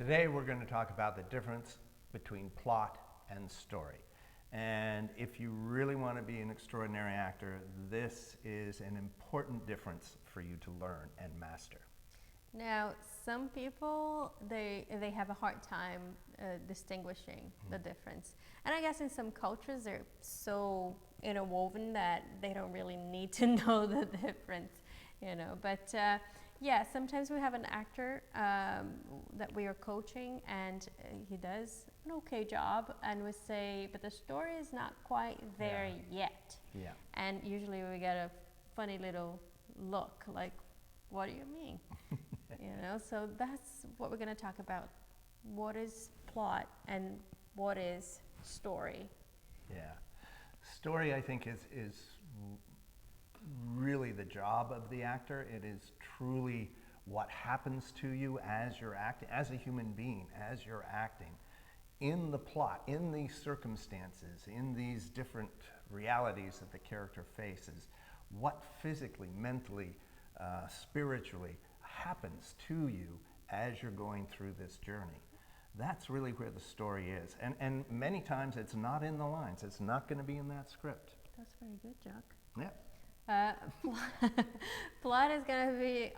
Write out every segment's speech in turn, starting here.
Today we're going to talk about the difference between plot and story. And if you really want to be an extraordinary actor, this is an important difference for you to learn and master. Now, some people, they have a hard time distinguishing the difference. And I guess in some cultures, they're so interwoven that they don't really need to know the difference. But yeah, sometimes we have an actor that we are coaching and he does an okay job, and we say, but the story is not quite there yet. Yeah. And usually we get a funny little look, like, what do you mean? So that's what we're going to talk about. What is plot and what is story? Yeah. Story, I think, is really the job of the actor. It is truly what happens to you as you're acting, as a human being, as you're acting. In the plot, in these circumstances, in these different realities that the character faces, what physically, mentally, spiritually happens to you as you're going through this journey. That's really where the story is. And many times it's not in the lines. It's not going to be in that script. That's very good, Jack. Yeah. Plot is going to be,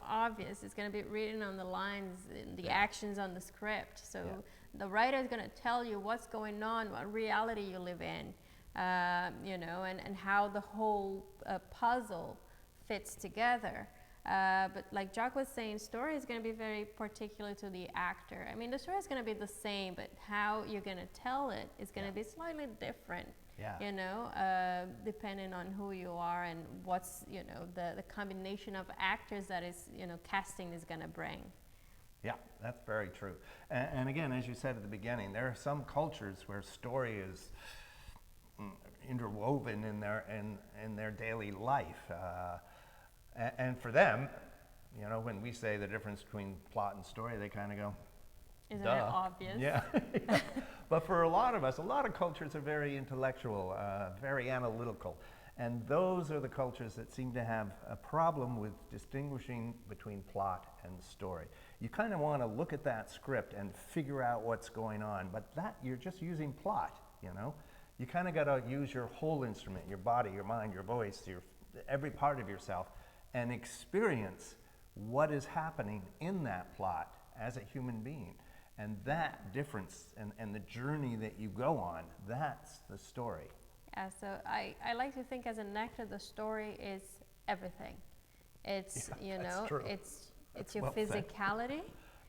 obvious. It's going to be written on the lines, the actions on the script. So the writer is going to tell you what's going on, what reality you live in, and how the whole puzzle fits together. But like Jack was saying, story is going to be very particular to the actor. I mean, the story is going to be the same, but how you're going to tell it is going to be slightly different. Depending on who you are and what's, the combination of actors that is, casting is going to bring. Yeah, that's very true. And again, as you said at the beginning, there are some cultures where story is interwoven in their daily life. And for them, when we say the difference between plot and story, they kind of go, Isn't duh. it obvious? Yeah. But for a lot of us, a lot of cultures are very intellectual, very analytical. And those are the cultures that seem to have a problem with distinguishing between plot and story. You kind of want to look at that script and figure out what's going on, but that you're just using plot, You kind of got to use your whole instrument, your body, your mind, your voice, every part of yourself, and experience what is happening in that plot as a human being. And that difference and the journey that you go on, that's the story. Yeah, so I like to think as an actor, the story is everything. It's, that's true. it's your physicality.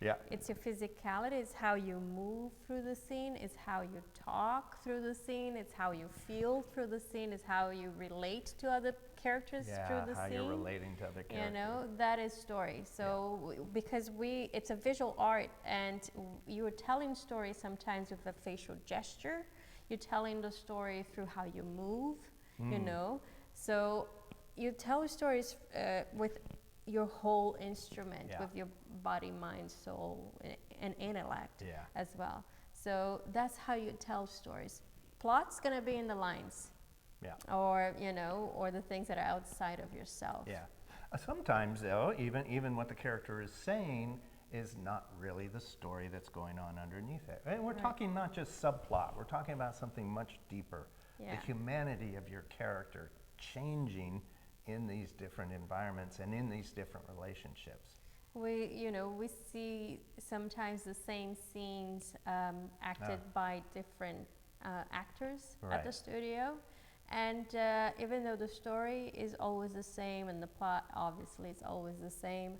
Yeah. It's your physicality, it's how you move through the scene, it's how you talk through the scene, it's how you feel through the scene, it's how you relate to other characters through the scene. Yeah, how you're relating to other characters. That is story. So because it's a visual art, and you're telling stories sometimes with a facial gesture, you're telling the story through how you move, So you tell stories with your whole instrument, with your body, mind, soul, and intellect as well. So that's how you tell stories. Plot's gonna be in the lines, or or the things that are outside of yourself. Yeah. Sometimes, though, even what the character is saying is not really the story that's going on underneath it. And we're talking not just subplot. We're talking about something much deeper. The humanity of your character changing in these different environments and in these different relationships. We see sometimes the same scenes acted by different actors at the studio, and even though the story is always the same and the plot obviously is always the same,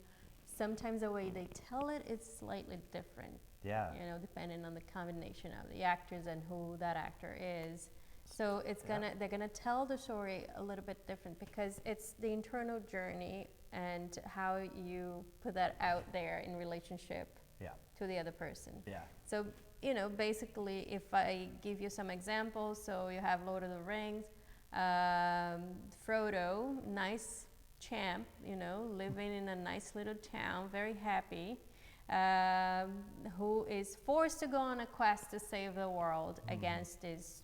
sometimes the way they tell it is slightly different. Depending on the combination of the actors and who that actor is. So they're gonna tell the story a little bit different because it's the internal journey and how you put that out there in relationship to the other person. So basically, if I give you some examples, so you have Lord of the Rings, Frodo, nice champ, living in a nice little town, very happy, who is forced to go on a quest to save the world against this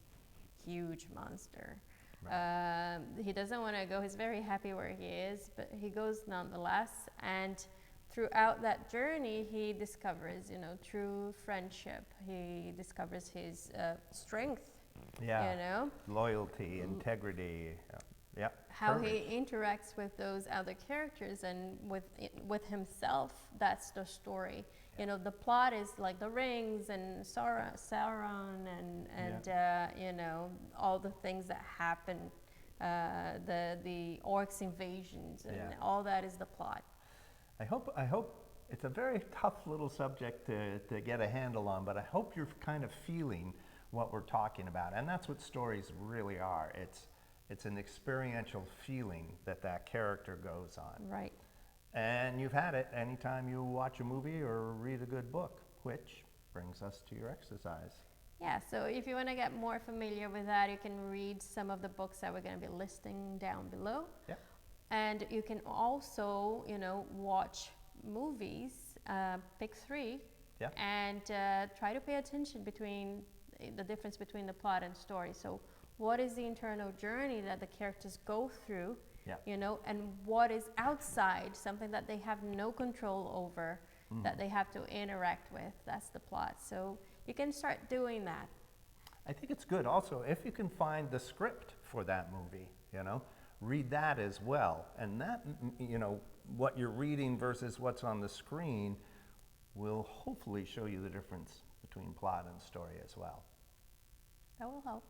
huge monster. He doesn't want to go. He's very happy where he is, but he goes nonetheless. And throughout that journey, he discovers, true friendship. He discovers his strength, Yeah. you know, Loyalty, integrity. Yeah. how Courage. he interacts with those other characters and with himself. That's the story. You know, the plot is like the rings and Sauron and all the things that happen, the orcs invasions and all that is the plot. I hope it's a very tough little subject to get a handle on, but I hope you're kind of feeling what we're talking about. And that's what stories really are. It's an experiential feeling that character goes on. Right. And you've had it anytime you watch a movie or read a good book, which brings us to your exercise. Yeah, so if you want to get more familiar with that, you can read some of the books that we're going to be listing down below. Yep. And you can also, watch movies, pick 3, Yeah. and try to pay attention between the difference between the plot and story. So what is the internal journey that the characters go through, and what is outside, something that they have no control over, that they have to interact with. That's the plot. So you can start doing that. I think it's good also if you can find the script for that movie, read that as well. And that, what you're reading versus what's on the screen will hopefully show you the difference between plot and story as well. That will help.